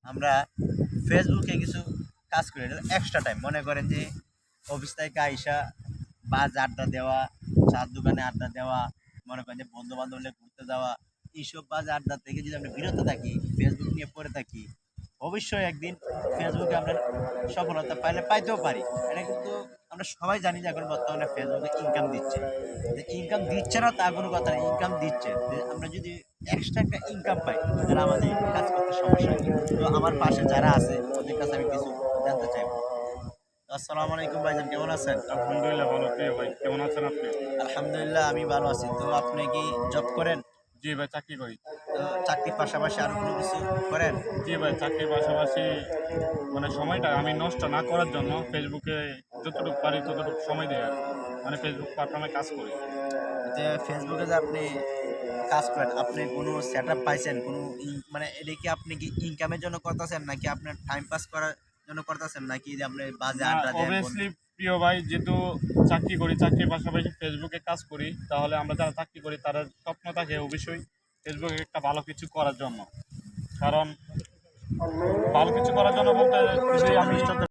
আমরা ফেসবুকে কিছু কাজ করি, এটা এক্সট্রা টাইম। মনে করেন যে অফিস থেকে আইসা বাজ আড্ডা দেওয়া, চার দোকানে আড্ডা দেওয়া, মনে করেন যে বন্ধু বান্ধব নিয়ে ঘুরতে যাওয়া, এইসব বাজ আড্ডা থেকে যদি আমরা বিরত থাকি, ফেসবুক নিয়ে পড়ে থাকি, অবশ্যই একদিন ফেসবুকে আমরা সফলতা পাইতেও পারি। এটা কিন্তু আমরা সবাই জানি যে এখন বর্তমানে ফেসবুকে ইনকাম দিচ্ছে। ইনকাম দিচ্ছে না তা কোনো কথা না, ইনকাম দিচ্ছে। যে আমরা যদি এক্সট্রা একটা ইনকাম পাই, তাহলে আমাদের কাজ করতে সমস্যা হয়। তো আমার পাশে যারা আছে ওদের কাছে আমি কিছু জানতে চাইবো। তো আসসালামু আলাইকুম ভাইজান, কেমন আছেন? আলহামদুলিল্লাহ ভালো। প্রিয় ভাই, কেমন আছেন আপনি? আলহামদুলিল্লাহ আমি ভালো আছি। তো আপনি কি জব করেন? জি ভাই, চাকরি করি। তো চাকরির পাশাপাশি আরো কোনো কিছু করেন? জি ভাই, চাকরির পাশাপাশি মানে সময়টা আমি নষ্ট না করার জন্য ফেসবুকে যতটুকু পারি ততটুকু সময় দেই আর কি। মানে ফেসবুক প্ল্যাটফর্মে কাজ করি। যে ফেসবুকে যে আপনি কাজ করেন, আপনি কোনো সেটআপ পাইছেন? কোনো মানে এটা কি আপনি কি ইনকামের জন্য করতেছেন, নাকি আপনার টাইম পাস করার জন্য করতেছেন, নাকি যে আপনি বাজে না, আড্ডা দেন? অবভিয়াসলি প্রিয় ভাই, যেহেতু চাকরি করি, চাকরির পাশাপাশি ফেসবুকে কাজ করি, তাহলে আমরা যারা চাকরি করি তারা স্বপ্ন থাকে অবশ্যই ফেসবুকে একটা ভালো কিছু করার জন্য। কারণ ভালো কিছু করার জন্য বলতে যদি আমি